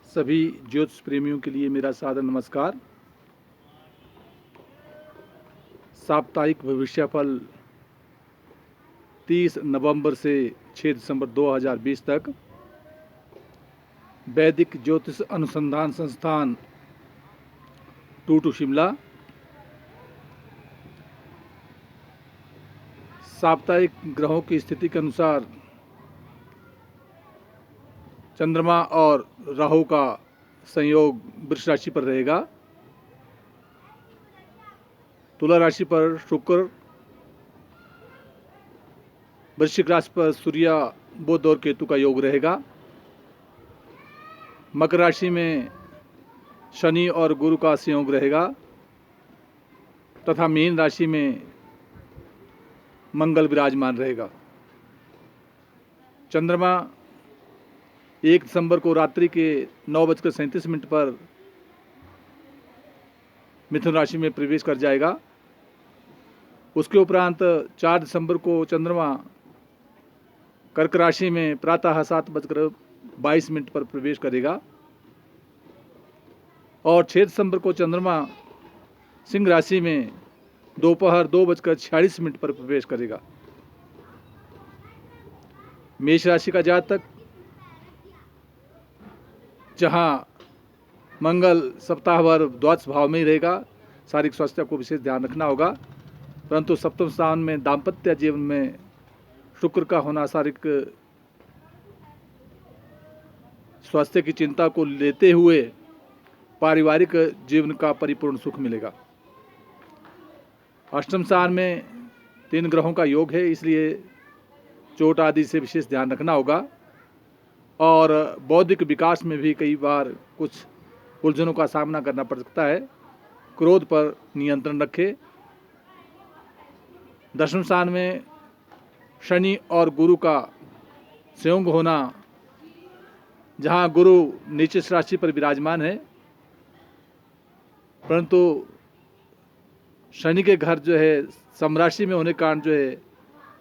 सभी ज्योतिष प्रेमियों के लिए मेरा सादर नमस्कार। साप्ताहिक भविष्यफल 30 नवंबर से 6 दिसंबर 2020 तक वैदिक ज्योतिष अनुसंधान संस्थान टूटू शिमला साप्ताहिक ग्रहों की स्थिति के अनुसार चंद्रमा और राहु का संयोग वृष राशि पर रहेगा। तुला राशि पर शुक्र, वृश्चिक राशि पर सूर्य, बुध और केतु का योग रहेगा। मकर राशि में शनि और गुरु का संयोग रहेगा तथा मीन राशि में मंगल विराजमान रहेगा। चंद्रमा 1 दिसंबर को रात्रि के 9:37 पर मिथुन राशि में प्रवेश कर जाएगा। उसके उपरांत 4 दिसंबर को चंद्रमा कर्क राशि में प्रातः 7:22 पर प्रवेश करेगा और 6 दिसंबर को चंद्रमा सिंह राशि में दोपहर 2:46 पर प्रवेश करेगा। मेष राशि का जातक, जहां मंगल सप्ताह भर द्वादश भाव में ही रहेगा, शारीरिक स्वास्थ्य को विशेष ध्यान रखना होगा, परंतु सप्तम स्थान में दाम्पत्य जीवन में शुक्र का होना शारीरिक स्वास्थ्य की चिंता को लेते हुए पारिवारिक जीवन का परिपूर्ण सुख मिलेगा। अष्टम स्थान में 3 ग्रहों का योग है, इसलिए चोट आदि से विशेष ध्यान रखना होगा और बौद्धिक विकास में भी कई बार कुछ उलझनों का सामना करना पड़ सकता है। क्रोध पर नियंत्रण रखें। दशम स्थान में शनि और गुरु का संयोग होना, जहां गुरु नीचे राशि पर विराजमान है, परंतु शनि के घर जो है समराशि में होने के कारण जो है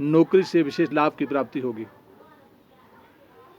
नौकरी से विशेष लाभ की प्राप्ति होगी।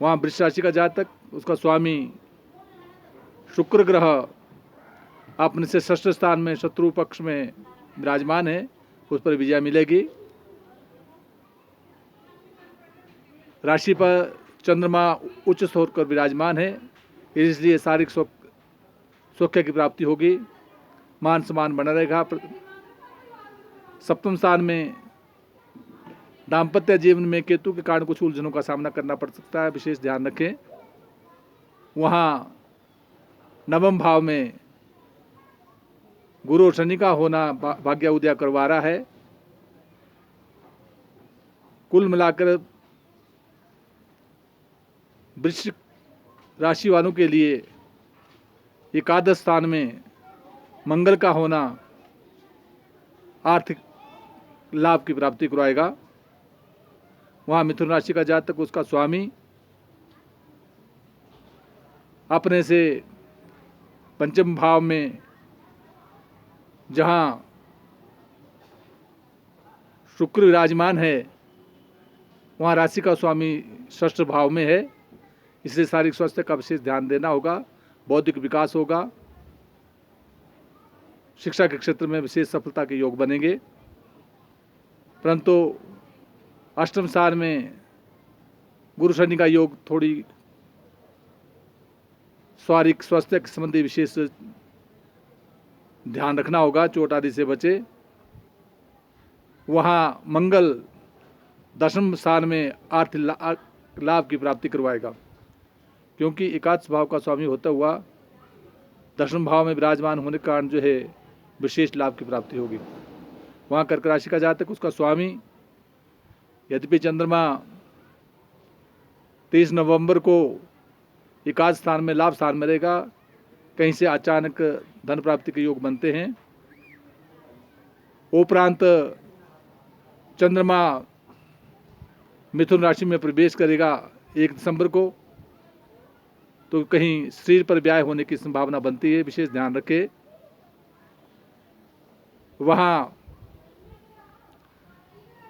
वहाँ वृष राशि का जातक, उसका स्वामी शुक्र ग्रह अपने से षष्ठ स्थान में शत्रु पक्ष में विराजमान है, उस पर विजय मिलेगी। राशि पर चंद्रमा उच्च होकर विराजमान है, इसलिए शारीरिक सौख्य की प्राप्ति होगी, मान सम्मान बना रहेगा। सप्तम स्थान में दाम्पत्य जीवन में केतु के कारण कुछ उलझनों का सामना करना पड़ सकता है, विशेष ध्यान रखें। वहाँ नवम भाव में गुरु और शनि का होना भाग्य उदय करवा रहा है। कुल मिलाकर वृश्चिक राशि वालों के लिए एकादश स्थान में मंगल का होना आर्थिक लाभ की प्राप्ति करवाएगा। वहाँ मिथुन राशि का जातक, उसका स्वामी अपने से पंचम भाव में, जहाँ शुक्र विराजमान है, वहाँ राशि का स्वामी षष्ठ भाव में है, इसलिए शारीरिक स्वास्थ्य का विशेष ध्यान देना होगा। बौद्धिक विकास होगा, शिक्षा के क्षेत्र में विशेष सफलता के योग बनेंगे, परंतु अष्टम स्थान में गुरु शनि का योग थोड़ी शारीरिक स्वास्थ्य के संबंधी विशेष ध्यान रखना होगा, चोट आदि से बचे। वहाँ मंगल दशम स्थान में आर्थिक लाभ की प्राप्ति करवाएगा, क्योंकि एकादश भाव का स्वामी होता हुआ दशम भाव में विराजमान होने के कारण जो है विशेष लाभ की प्राप्ति होगी। वहाँ कर्क राशि का जातक, उसका स्वामी यद्यपि चंद्रमा 23 नवंबर को एकादश स्थान में लाभ स्थान में रहेगा, कहीं से अचानक धन प्राप्ति के योग बनते हैं। उपरांत चंद्रमा मिथुन राशि में प्रवेश करेगा 1 दिसंबर को, तो कहीं शरीर पर व्याय होने की संभावना बनती है, विशेष ध्यान रखें। वहाँ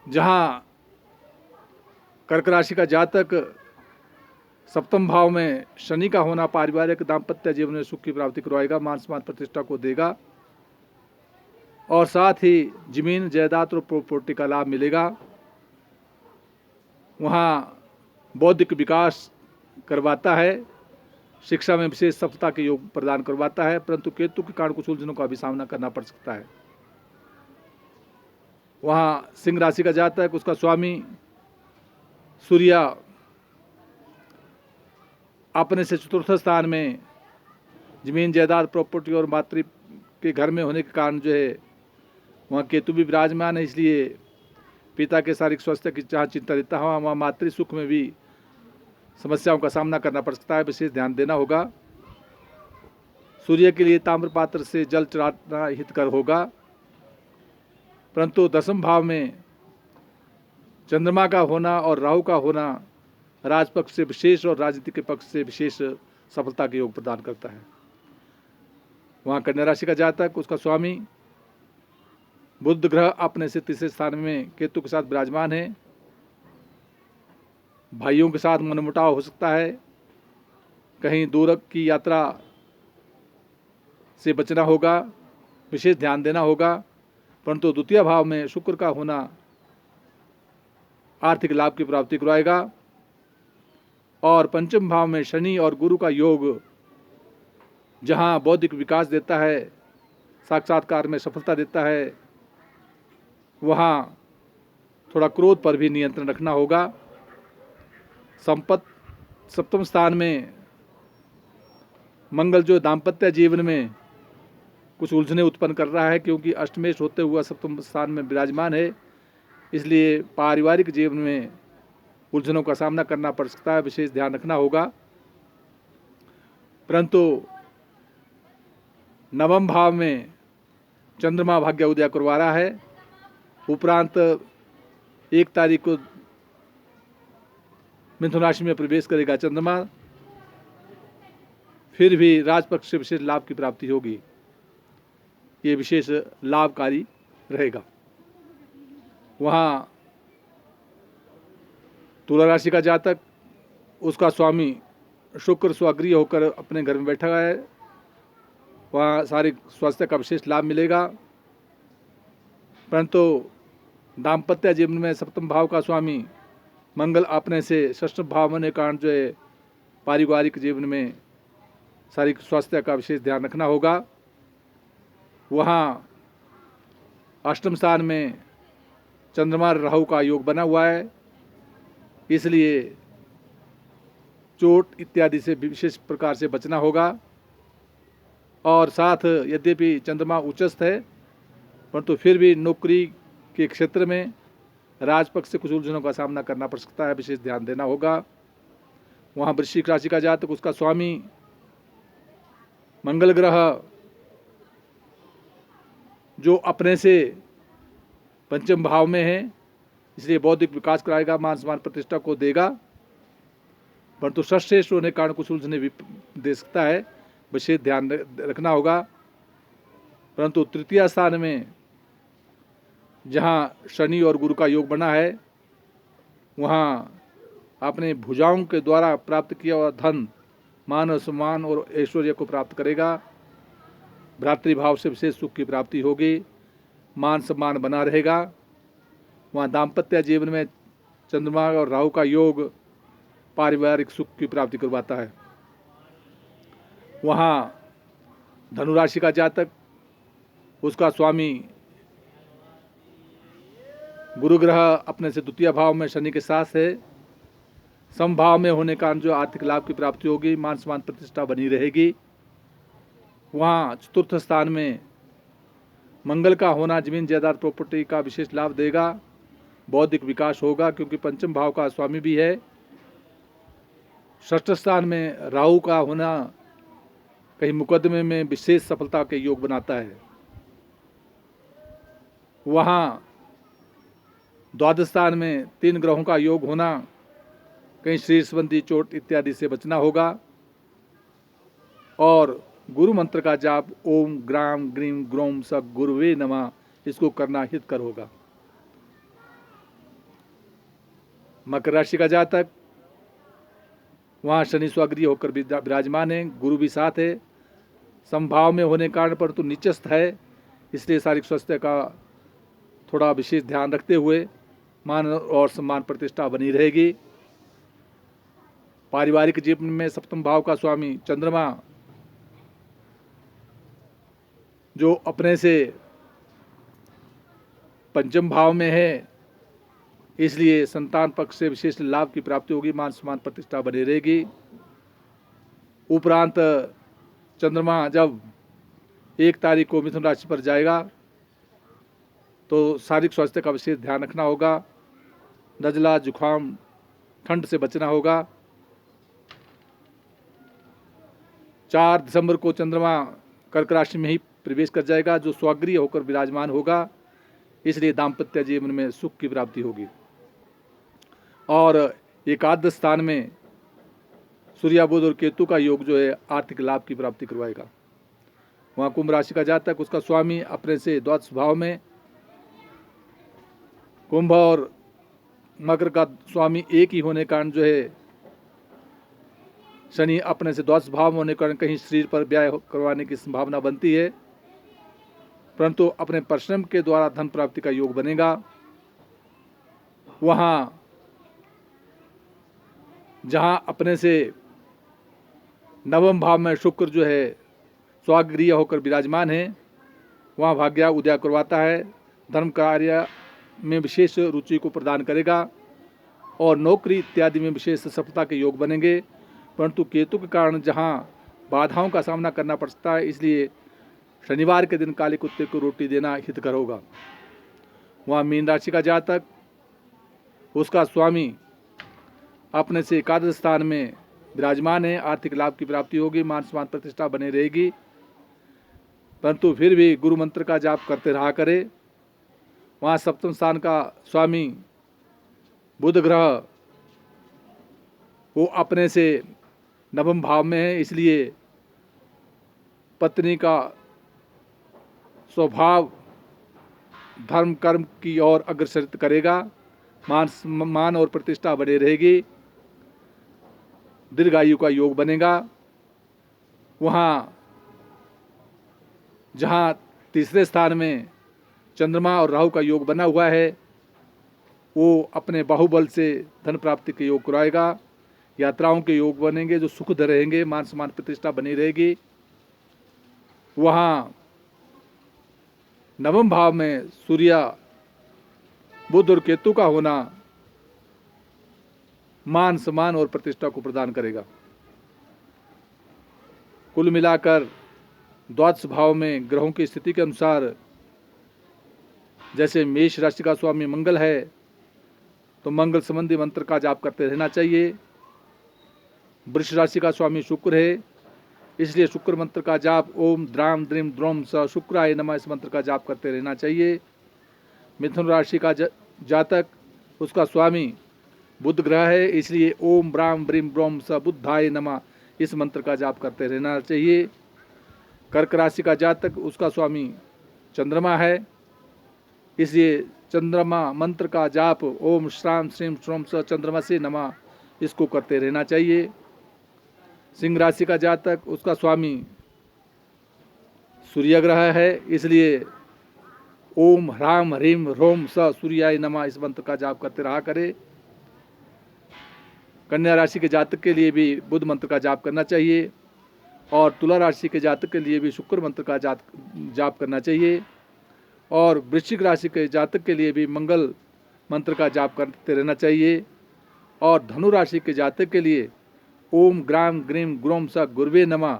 जहाँ कर्क राशि का जातक सप्तम भाव में शनि का होना पारिवारिक दाम्पत्य जीवन में सुख की प्राप्ति करवाएगा, मान सम्मान प्रतिष्ठा को देगा और साथ ही जमीन जायदाद और प्रॉपर्टी का लाभ मिलेगा। वहाँ बौद्धिक विकास करवाता है, शिक्षा में विशेष सफलता के योग प्रदान करवाता है, परंतु केतु के कारण कुछ उलझनों का भी सामना करना पड़ सकता है। वहाँ सिंह राशि का जातक, उसका स्वामी सूर्य अपने से चतुर्थ स्थान में जमीन जायदाद प्रॉपर्टी और मातृ के घर में होने के कारण जो है वहाँ केतु भी विराजमान है, इसलिए पिता के शारीरिक स्वास्थ्य की जहाँ चिंता देता है वहाँ मातृ सुख में भी समस्याओं का सामना करना पड़ सकता है, विशेष ध्यान देना होगा। सूर्य के लिए ताम्र पात्र से जल चढ़ाना हितकर होगा, परंतु दसम भाव में चंद्रमा का होना और राहु का होना राजपक्ष से विशेष और राजनीति के पक्ष से विशेष सफलता के योग प्रदान करता है। वहाँ कन्या राशि का जातक, उसका स्वामी बुध ग्रह अपने से तीसरे स्थान में केतु के साथ विराजमान है। भाइयों के साथ मनमुटाव हो सकता है, कहीं दूर की यात्रा से बचना होगा, विशेष ध्यान देना होगा। परंतु द्वितीय भाव में शुक्र का होना आर्थिक लाभ की प्राप्ति करवाएगा और पंचम भाव में शनि और गुरु का योग जहां बौद्धिक विकास देता है, साक्षात्कार में सफलता देता है, वहां थोड़ा क्रोध पर भी नियंत्रण रखना होगा। सप्तम स्थान में मंगल जो दाम्पत्य जीवन में कुछ उलझने उत्पन्न कर रहा है, क्योंकि अष्टमेश होते हुआ सप्तम स्थान में विराजमान है, इसलिए पारिवारिक जीवन में उलझनों का सामना करना पड़ सकता है, विशेष ध्यान रखना होगा। परंतु नवम भाव में चंद्रमा भाग्य उदय करवा रहा है, उपरांत 1 तारीख को मिथुन राशि में प्रवेश करेगा चंद्रमा, फिर भी राजपक्ष से विशेष लाभ की प्राप्ति होगी, ये विशेष लाभकारी रहेगा। वहाँ तुला राशि का जातक, उसका स्वामी शुक्र स्वगृह होकर अपने घर में बैठा है, वहाँ शारीरिक स्वास्थ्य का विशेष लाभ मिलेगा। परंतु दाम्पत्य जीवन में सप्तम भाव का स्वामी मंगल अपने से षष्ठ भाव होने के कारण जो है पारिवारिक जीवन में शारीरिक स्वास्थ्य का विशेष ध्यान रखना होगा। वहाँ अष्टम स्थान में चंद्रमा राहु का योग बना हुआ है, इसलिए चोट इत्यादि से विशेष प्रकार से बचना होगा। और साथ यद्यपि चंद्रमा उच्चस्थ है, परंतु फिर भी नौकरी के क्षेत्र में राजपक्ष से कुछ उलझनों का सामना करना पड़ सकता है, विशेष ध्यान देना होगा। वहाँ वृश्चिक राशि का जातक, उसका स्वामी मंगल ग्रह जो अपने से पंचम भाव में है, इसलिए बौद्धिक विकास कराएगा, मान सम्मान प्रतिष्ठा को देगा, परंतु षष्ठ होने के कारण कुछ उलझने भी दे सकता है, विशेष ध्यान रखना होगा। परंतु तृतीय स्थान में जहाँ शनि और गुरु का योग बना है, वहाँ अपने भुजाओं के द्वारा प्राप्त किया हुआ धन, मान और सम्मान और ऐश्वर्य को प्राप्त करेगा। भ्रातृभाव से विशेष सुख की प्राप्ति होगी, मान सम्मान बना रहेगा। वहाँ दाम्पत्य जीवन में चंद्रमा और राहु का योग पारिवारिक सुख की प्राप्ति करवाता है। वहाँ धनु राशि का जातक, उसका स्वामी गुरु ग्रह अपने से द्वितीय भाव में शनि के साथ है, समभाव में होने के कारण जो आर्थिक लाभ की प्राप्ति होगी, मान सम्मान प्रतिष्ठा बनी रहेगी। वहाँ चतुर्थ स्थान में मंगल का होना जमीन जायदाद प्रॉपर्टी का विशेष लाभ देगा, बौद्धिक विकास होगा, क्योंकि पंचम भाव का स्वामी भी है। षष्ठ स्थान में राहु का होना कहीं मुकदमे में विशेष सफलता के योग बनाता है। वहाँ द्वादश स्थान में 3 ग्रहों का योग होना, कहीं शरीर संबंधी चोट इत्यादि से बचना होगा। और गुरु मंत्र का जाप ओम ग्राम ग्रीम ग्रोम सब गुरुवे नमः, इसको करना हितकर होगा। मकर राशि का जातक, वहाँ शनि स्वगृह होकर विराजमान है, गुरु भी साथ है, समभाव में होने के कारण परंतु नीचस्थ है, इसलिए शारीरिक स्वास्थ्य का थोड़ा विशेष ध्यान रखते हुए मान और सम्मान प्रतिष्ठा बनी रहेगी। पारिवारिक जीवन में सप्तम भाव का स्वामी चंद्रमा जो अपने से पंचम भाव में है, इसलिए संतान पक्ष से विशेष लाभ की प्राप्ति होगी, मान सम्मान प्रतिष्ठा बनी रहेगी। उपरांत चंद्रमा जब 1 तारीख को मिथुन राशि पर जाएगा तो शारीरिक स्वास्थ्य का विशेष ध्यान रखना होगा, नज़ला जुखाम ठंड से बचना होगा। 4 दिसंबर को चंद्रमा कर्क राशि में ही प्रवेश कर जाएगा जो स्वगृह होकर विराजमान होगा, इसलिए दाम्पत्य जीवन में सुख की प्राप्ति होगी। और एकादश स्थान में सूर्य बुध और केतु का योग जो है आर्थिक लाभ की प्राप्ति करवाएगा। वहाँ कुंभ राशि का जातक, उसका स्वामी अपने से द्वादश भाव में, कुंभ और मकर का स्वामी एक ही होने के कारण जो है शनि अपने से द्वादश भाव में होने के कारण कहीं शरीर पर व्यय करवाने की संभावना बनती है, परंतु अपने परिश्रम के द्वारा धन प्राप्ति का योग बनेगा। वहाँ जहाँ अपने से नवम भाव में शुक्र जो है स्वगृह होकर विराजमान है, वहाँ भाग्य उदय करवाता है, धर्म कार्य में विशेष रुचि को प्रदान करेगा और नौकरी इत्यादि में विशेष सफलता के योग बनेंगे। परंतु केतु के कारण जहाँ बाधाओं का सामना करना पड़ता है, इसलिए शनिवार के दिन काले कुत्ते को रोटी देना हितकर होगा। वहाँ मीन राशि का जातक, उसका स्वामी अपने से एकादश स्थान में विराजमान है, आर्थिक लाभ की प्राप्ति होगी, मान सम्मान प्रतिष्ठा बनी रहेगी, परंतु फिर भी गुरु मंत्र का जाप करते रहा करे। वहाँ सप्तम स्थान का स्वामी बुध ग्रह वो अपने से नवम भाव में है, इसलिए पत्नी का स्वभाव धर्म कर्म की ओर अग्रसरित करेगा, मान और प्रतिष्ठा बनी रहेगी, दीर्घायु का योग बनेगा। वहाँ जहाँ तीसरे स्थान में चंद्रमा और राहु का योग बना हुआ है, वो अपने बाहुबल से धन प्राप्ति के योग कराएगा, यात्राओं के योग बनेंगे जो सुखद रहेंगे, मान सम्मान प्रतिष्ठा बनी रहेगी। वहाँ नवम भाव में सूर्य बुध और केतु का होना मान सम्मान और प्रतिष्ठा को प्रदान करेगा। कुल मिलाकर द्वादश भाव में ग्रहों की स्थिति के अनुसार जैसे मेष राशि का स्वामी मंगल है तो मंगल संबंधी मंत्र का जाप करते रहना चाहिए। वृष राशि का स्वामी शुक्र है, इसलिए शुक्र मंत्र का जाप ओम द्राम द्रीम द्रोम स शुक्राय नमः इस मंत्र का जाप करते रहना चाहिए। मिथुन राशि का जातक, उसका स्वामी बुध ग्रह है, इसलिए ओम ब्राम ब्रीम ब्रोम स बुद्धाय नमः इस मंत्र का जाप करते रहना चाहिए। कर्क राशि का जातक, उसका स्वामी चंद्रमा है, इसलिए चंद्रमा मंत्र का जाप ओम श्राम श्रीम श्रोम स चंद्रमा से नमः इसको करते रहना चाहिए। सिंह राशि का जातक, उसका स्वामी सूर्य ग्रह है, इसलिए ओम ह्राम ह्रीम ह्रोम स सूर्याय नमः इस मंत्र का जाप करते रहा करे। कन्या राशि के जातक के लिए भी बुध मंत्र का जाप करना चाहिए और तुला राशि के जातक के लिए भी शुक्र मंत्र का जाप करना चाहिए और वृश्चिक राशि के जातक के लिए भी मंगल मंत्र का जाप करते रहना चाहिए और धनु राशि के जातक के लिए ओम ग्राम ग्रीम ग्रोम स गुरवे नमः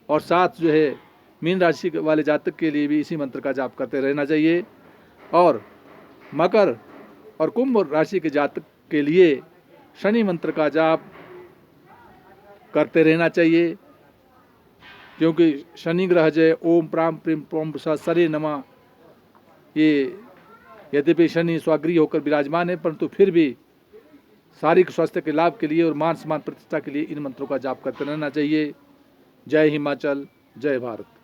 और साथ जो है मीन राशि वाले जातक के लिए भी इसी मंत्र का जाप करते रहना चाहिए और मकर और कुंभ राशि के जातक के लिए शनि मंत्र का जाप करते रहना चाहिए, क्योंकि शनि ग्रह जय ओम प्राम प्रीम प्रोम सरे नमः ये यद्यपि शनि स्वगृह होकर विराजमान है, परंतु फिर भी शारीरिक स्वास्थ्य के लाभ के लिए और मान सम्मान प्रतिष्ठा के लिए इन मंत्रों का जाप करते रहना चाहिए। जय हिमाचल, जय भारत।